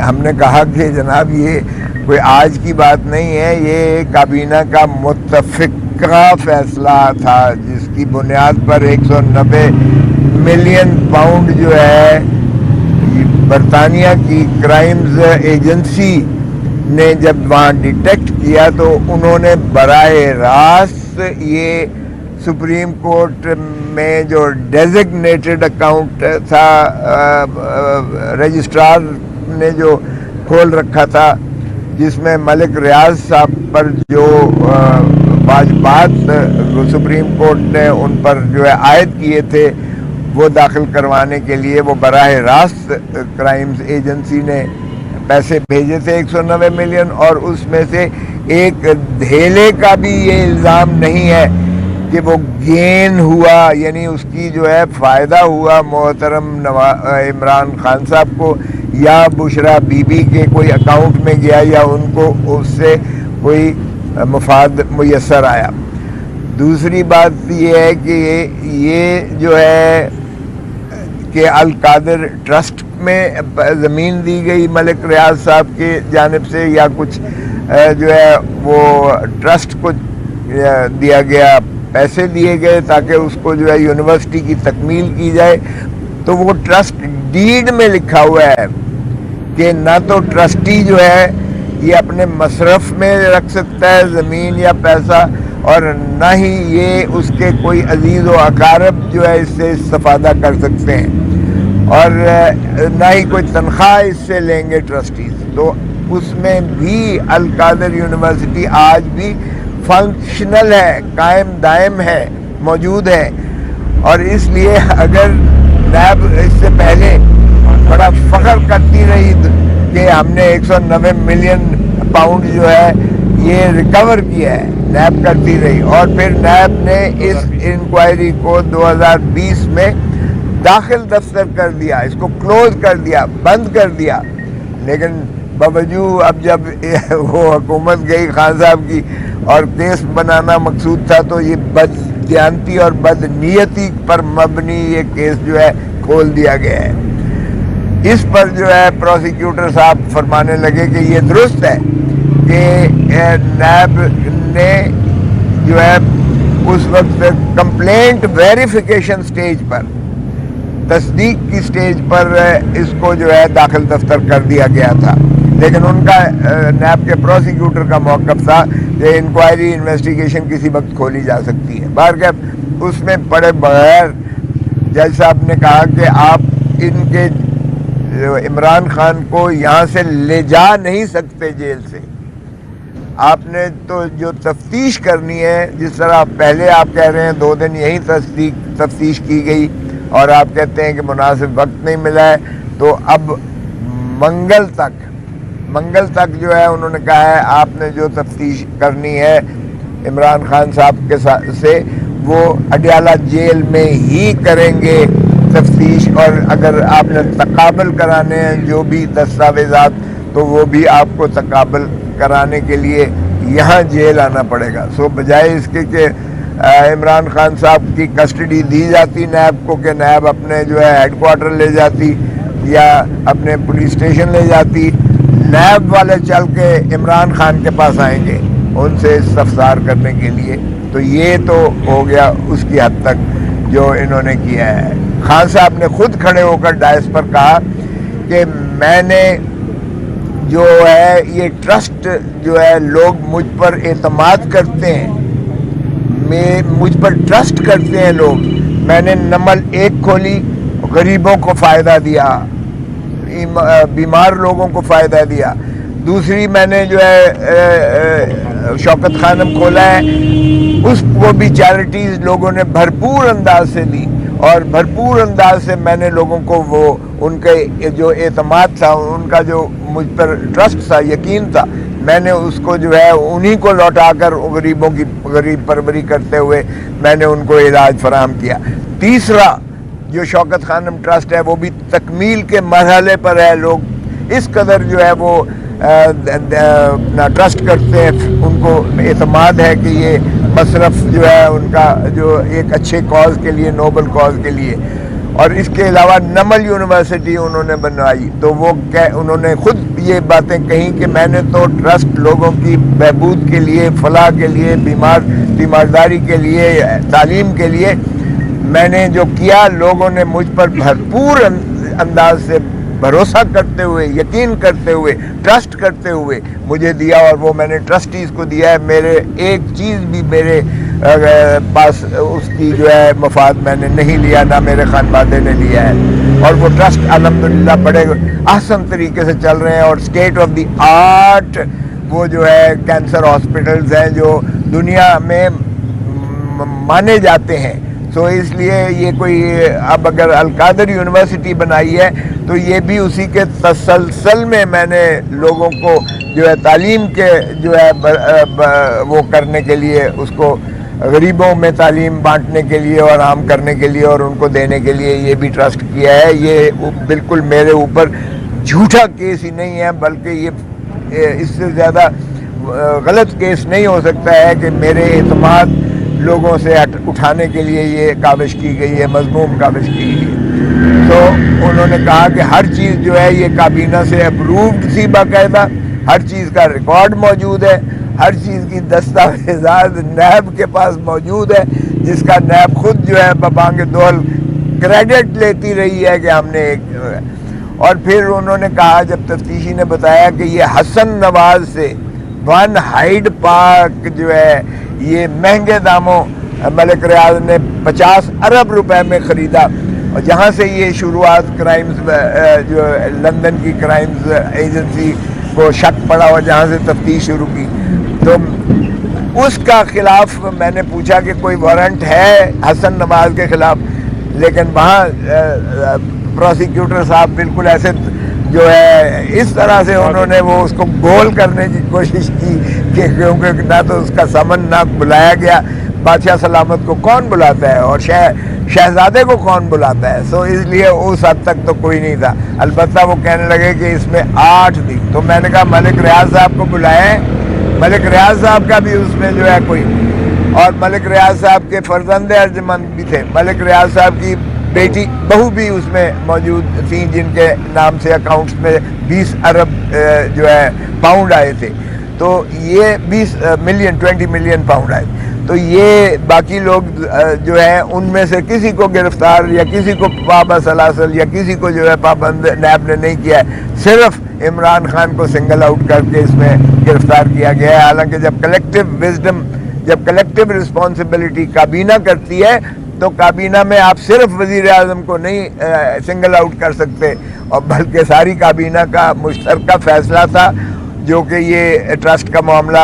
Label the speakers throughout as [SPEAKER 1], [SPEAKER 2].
[SPEAKER 1] ہم نے کہا کہ جناب یہ کوئی آج کی بات نہیں ہے، یہ کابینہ کا متفقہ فیصلہ تھا جس کی بنیاد پر 190 ملین پاؤنڈ جو ہے برطانیہ کی کرائمز ایجنسی نے جب وہاں ڈیٹیکٹ کیا تو انہوں نے براہ راست یہ سپریم کورٹ میں جو ڈیزگنیٹڈ اکاؤنٹ تھا رجسٹرار نے جو کھول رکھا تھا، جس میں ملک ریاض صاحب پر جو واجبات سپریم کورٹ نے ان پر جو ہے عائد کیے تھے وہ داخل کروانے کے لیے وہ براہ راست کرائمز ایجنسی نے پیسے بھیجے تھے 190 ملین، اور اس میں سے ایک دھیلے کا بھی یہ الزام نہیں ہے کہ وہ گین ہوا، یعنی اس کی جو ہے فائدہ ہوا محترم عمران خان صاحب کو یا بشرا بی بی کے کوئی اکاؤنٹ میں گیا یا ان کو اس سے کوئی مفاد میسر آیا۔ دوسری بات یہ ہے کہ یہ جو ہے کہ القادر ٹرسٹ میں زمین دی گئی ملک ریاض صاحب کی جانب سے، یا کچھ جو ہے وہ ٹرسٹ کو دیا گیا، پیسے دیے گئے تاکہ اس کو جو ہے یونیورسٹی کی تکمیل کی جائے، تو وہ ٹرسٹ ڈیڈ میں لکھا ہوا ہے کہ نہ تو ٹرسٹی جو ہے یہ اپنے مصرف میں رکھ سکتا ہے زمین یا پیسہ، اور نہ ہی یہ اس کے کوئی عزیز و اقارب جو ہے اس سے استفادہ کر سکتے ہیں، اور نہ ہی کوئی تنخواہ اس سے لیں گے ٹرسٹیز۔ تو اس میں بھی القادر یونیورسٹی آج بھی فنکشنل ہے، قائم دائم ہے، موجود ہے، اور اس لیے اگر نیب اس سے پہلے بڑا فخر کرتی رہی کہ ہم نے 190 ملین پاؤنڈ جو ہے یہ ریکور کیا ہے، نیب کرتی رہی، اور پھر نیب نے اس انکوائری کو 2020 میں داخل دفتر کر دیا، اس کو کلوز کر دیا، بند کر دیا، لیکن باوجود اب جب وہ حکومت گئی خان صاحب کی اور کیس بنانا مقصود تھا تو یہ بددیانتی اور بدنیتی پر مبنی یہ کیس جو ہے کھول دیا گیا ہے۔ اس پر جو ہے پروسیکیوٹر صاحب فرمانے لگے کہ یہ درست ہے کہ نیب نے جو ہے اس وقت کمپلینٹ ویریفیکیشن سٹیج پر، تصدیق کی سٹیج پر اس کو جو ہے داخل دفتر کر دیا گیا تھا، لیکن ان کا نیب کے پروسیکیوٹر کا موقف تھا کہ انکوائری انویسٹیگیشن کسی وقت کھولی جا سکتی ہے۔ بہرکیف اس میں پڑے بغیر جج صاحب نے کہا کہ آپ ان کے عمران خان کو یہاں سے لے جا نہیں سکتے جیل سے، آپ نے تو جو تفتیش کرنی ہے، جس طرح پہلے آپ کہہ رہے ہیں 2 دن یہی تفتیش کی گئی اور آپ کہتے ہیں کہ مناسب وقت نہیں ملا ہے، تو اب منگل تک جو ہے انہوں نے کہا ہے آپ نے جو تفتیش کرنی ہے عمران خان صاحب کے سے وہ اڈیالہ جیل میں ہی کریں گے تفتیش، اور اگر آپ نے تقابل کرانے ہیں جو بھی دستاویزات تو وہ بھی آپ کو تقابل کرانے کے لیے یہاں جیل آنا پڑے گا۔ سو بجائے اس کے کہ عمران خان صاحب کی کسٹڈی دی جاتی نیب کو، کہ نیب اپنے جو ہے ہیڈ کوارٹر لے جاتی یا اپنے پولیس اسٹیشن لے جاتی، نیب والے چل کے عمران خان کے پاس آئیں گے ان سے استفسار کرنے کے لیے، تو یہ تو ہو گیا اس کی حد تک جو انہوں نے کیا ہے۔ خان صاحب نے خود کھڑے ہو کر ڈائس پر کہا کہ میں نے جو ہے یہ ٹرسٹ جو ہے لوگ مجھ پر اعتماد کرتے ہیں، مجھ پر ٹرسٹ کرتے ہیں لوگ، میں نے نمل 1 کھولی، غریبوں کو فائدہ دیا، بیمار لوگوں کو فائدہ دیا، دوسری میں نے جو ہے شوکت خانم کھولا ہے، اس کو بھی چیریٹیز لوگوں نے بھرپور انداز سے دی، اور بھرپور انداز سے میں نے لوگوں کو وہ ان کے جو اعتماد تھا، ان کا جو مجھ پر ٹرسٹ تھا، یقین تھا، میں نے اس کو جو ہے انہی کو لوٹا کر غریبوں کی غریب پروری کرتے ہوئے میں نے ان کو علاج فراہم کیا۔ تیسرا جو شوکت خانم ٹرسٹ ہے وہ بھی تکمیل کے مرحلے پر ہے، لوگ اس قدر جو ہے وہ ٹرسٹ کرتے ہیں، ان کو اعتماد ہے کہ یہ مصرف جو ہے ان کا جو ایک اچھے کاز کے لیے، نوبل کاز کے لیے، اور اس کے علاوہ نمل یونیورسٹی انہوں نے بنوائی. تو وہ انہوں نے خود یہ باتیں کہیں کہ میں نے تو ٹرسٹ لوگوں کی بہبود کے لیے, فلاح کے لیے, بیمارداری کے لیے, تعلیم کے لیے میں نے جو کیا, لوگوں نے مجھ پر بھرپور انداز سے بھروسہ کرتے ہوئے, یقین کرتے ہوئے, ٹرسٹ کرتے ہوئے مجھے دیا, اور وہ میں نے ٹرسٹیز کو دیا ہے. میرے ایک چیز بھی میرے پاس اس کی جو ہے مفاد میں نے نہیں لیا, نہ میرے خانوادے نے لیا ہے, اور وہ ٹرسٹ الحمدللہ بڑے احسن طریقے سے چل رہے ہیں. اور اسٹیٹ آف دی آرٹ وہ جو ہے کینسر ہاسپٹلز ہیں جو دنیا میں مانے جاتے ہیں. تو اس لیے یہ کوئی اب اگر القادر یونیورسٹی بنائی ہے تو یہ بھی اسی کے تسلسل میں نے لوگوں کو جو ہے تعلیم کے جو ہے وہ کرنے کے لیے, اس کو غریبوں میں تعلیم بانٹنے کے لیے اور عام کرنے کے لیے اور ان کو دینے کے لیے یہ بھی ٹرسٹ کیا ہے. یہ بالکل میرے اوپر جھوٹا کیس ہی نہیں ہے, بلکہ یہ اس سے زیادہ غلط کیس نہیں ہو سکتا ہے کہ میرے اعتماد لوگوں سے اٹھانے کے لیے یہ کاوش کی گئی ہے, مذموم کاوش کی گئی ہے. تو انہوں نے کہا کہ ہر چیز جو ہے یہ کابینہ سے اپرووڈ تھی, باقاعدہ ہر چیز کا ریکارڈ موجود ہے, ہر چیز کی دستاویزات نیب کے پاس موجود ہے, جس کا نیب خود جو ہے ببانگ دول کریڈٹ لیتی رہی ہے کہ ہم نے ایک. اور پھر انہوں نے کہا, جب تفتیشی نے بتایا کہ یہ حسن نواز سے 1 ہائیڈ پارک جو ہے یہ مہنگے داموں ملک ریاض نے 50 ارب روپے میں خریدا, اور جہاں سے یہ شروعات کرائمز جو لندن کی کرائمز ایجنسی کو شک پڑا اور جہاں سے تفتیش شروع کی, تو اس کا خلاف میں نے پوچھا کہ کوئی وارنٹ ہے حسن نواز کے خلاف, لیکن وہاں پروسیکیوٹر صاحب بالکل ایسے جو ہے اس طرح سے انہوں نے وہ اس کو گول کرنے کی کوشش کی کہ کیونکہ نہ تو اس کا سمن نہ بلایا گیا, بادشاہ سلامت کو کون بلاتا ہے اور شہزادے کو کون بلاتا ہے, سو اس لیے اس حد تک تو کوئی نہیں تھا. البتہ وہ کہنے لگے کہ اس میں 8 تھی, تو میں نے کہا ملک ریاض صاحب کو بلائیں, ملک ریاض صاحب کا بھی اس میں جو ہے کوئی, اور ملک ریاض صاحب کے فرزند ارجمند بھی تھے, ملک ریاض صاحب کی بیٹی بہو بھی اس میں موجود تھیں جن کے نام سے اکاؤنٹس میں 20 ارب جو ہے پاؤنڈ آئے تھے. تو یہ 20 ملین پاؤنڈ آئے. تو یہ باقی لوگ جو ہیں ان میں سے کسی کو گرفتار یا کسی کو پابند سلاسل یا کسی کو جو ہے پابند نیب نے نہیں کیا ہے, صرف عمران خان کو سنگل آؤٹ کر کے اس میں گرفتار کیا گیا ہے. حالانکہ جب کلیکٹیو وزڈم, جب کلیکٹیو رسپانسبلٹی کابینہ کرتی ہے تو کابینہ میں آپ صرف وزیر اعظم کو نہیں سنگل آؤٹ کر سکتے, اور بلکہ ساری کابینہ کا مشترکہ فیصلہ تھا جو کہ یہ ٹرسٹ کا معاملہ,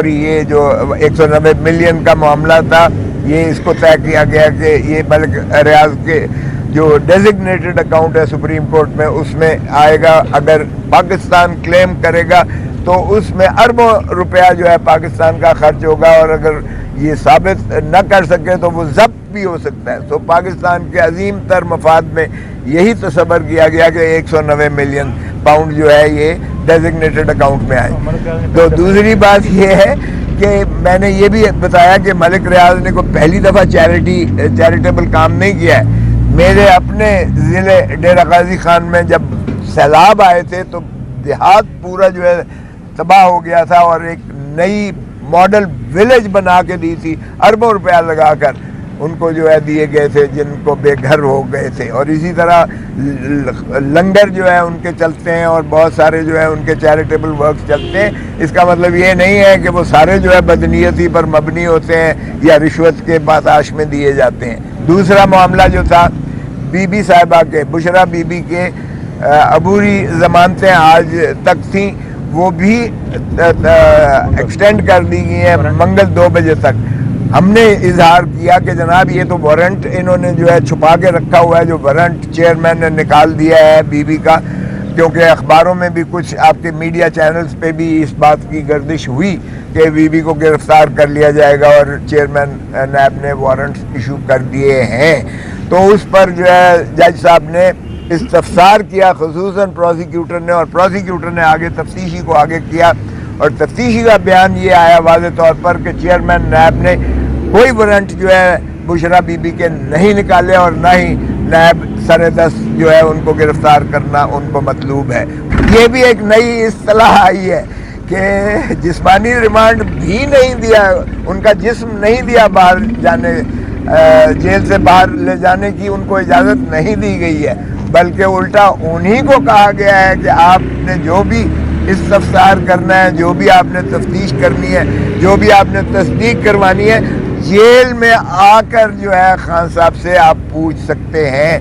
[SPEAKER 1] یہ جو 190 ملین کا معاملہ تھا, یہ اس کو طے کیا گیا کہ یہ ملک ریاض کے جو ڈیزگنیٹڈ اکاؤنٹ ہے سپریم کورٹ میں اس میں آئے گا. اگر پاکستان کلیم کرے گا تو اس میں اربوں روپیہ جو ہے پاکستان کا خرچ ہوگا, اور اگر یہ ثابت نہ کر سکے تو وہ ضبط بھی ہو سکتا ہے. تو پاکستان کے عظیم تر مفاد میں یہی تصور کیا گیا کہ 190 ملین پاؤنڈ جو ہے یہ ڈیزگنیٹڈ اکاؤنٹ میں آئے. تو دوسری بات یہ ہے کہ میں نے یہ بھی بتایا کہ ملک ریاض نے کوئی پہلی دفعہ چیریٹیبل کام نہیں کیا ہے. میرے اپنے ضلع ڈیرہ غازی خان میں جب سیلاب آئے تھے تو دیہات پورا جو ہے تباہ ہو گیا تھا, اور ایک نئی ماڈل ولیج بنا کے دی تھی, اربوں روپیہ لگا کر ان کو جو ہے دیے گئے تھے جن کو بے گھر ہو گئے تھے. اور اسی طرح لنگر جو ہے ان کے چلتے ہیں, اور بہت سارے جو ہے ان کے چیریٹیبل ورکس چلتے ہیں. اس کا مطلب یہ نہیں ہے کہ وہ سارے جو ہے بدنیتی پر مبنی ہوتے ہیں یا رشوت کے پاتاش میں دیے جاتے ہیں. دوسرا معاملہ جو تھا بی بی صاحبہ کے, بشرا بی بی کے عبوری ضمانتیں آج تک تھیں, وہ بھی ایکسٹینڈ کر دی گئی ہیں منگل 2 بجے تک. ہم نے اظہار کیا کہ جناب یہ تو وارنٹ انہوں نے جو ہے چھپا کے رکھا ہوا ہے, جو وارنٹ چیئرمین نے نکال دیا ہے بی بی کا, کیونکہ اخباروں میں بھی کچھ آپ کے میڈیا چینلز پہ بھی اس بات کی گردش ہوئی کہ بی بی کو گرفتار کر لیا جائے گا, اور چیئرمین نیب نے وارنٹس ایشو کر دیے ہیں. تو اس پر جو ہے جج صاحب نے استفسار کیا, خصوصاً پروسیکیوٹر نے, اور پروسیکیوٹر نے آگے تفتیشی کو آگے کیا, اور تفتیشی کا بیان یہ آیا واضح طور پر کہ چیئرمین نیب نے کوئی وارنٹ جو ہے بشرا بی بی کے نہیں نکالے, اور نہ ہی نیب سر دست جو ہے ان کو گرفتار کرنا ان کو مطلوب ہے۔ یہ بھی ایک نئی اصطلاح آئی ہے کہ جسمانی ریمانڈ بھی نہیں دیا، ان کا جسم نہیں دیا باہر جانے، جیل سے باہر لے جانے کی ان کو اجازت نہیں دی گئی ہے، بلکہ الٹا انہی کو کہا گیا ہے کہ آپ نے جو بھی استفسار کرنا ہے، جو بھی آپ نے تفتیش کرنی ہے، جو بھی آپ نے تصدیق کروانی ہے، جیل میں آ کر جو ہے خان صاحب سے آپ پوچھ سکتے ہیں۔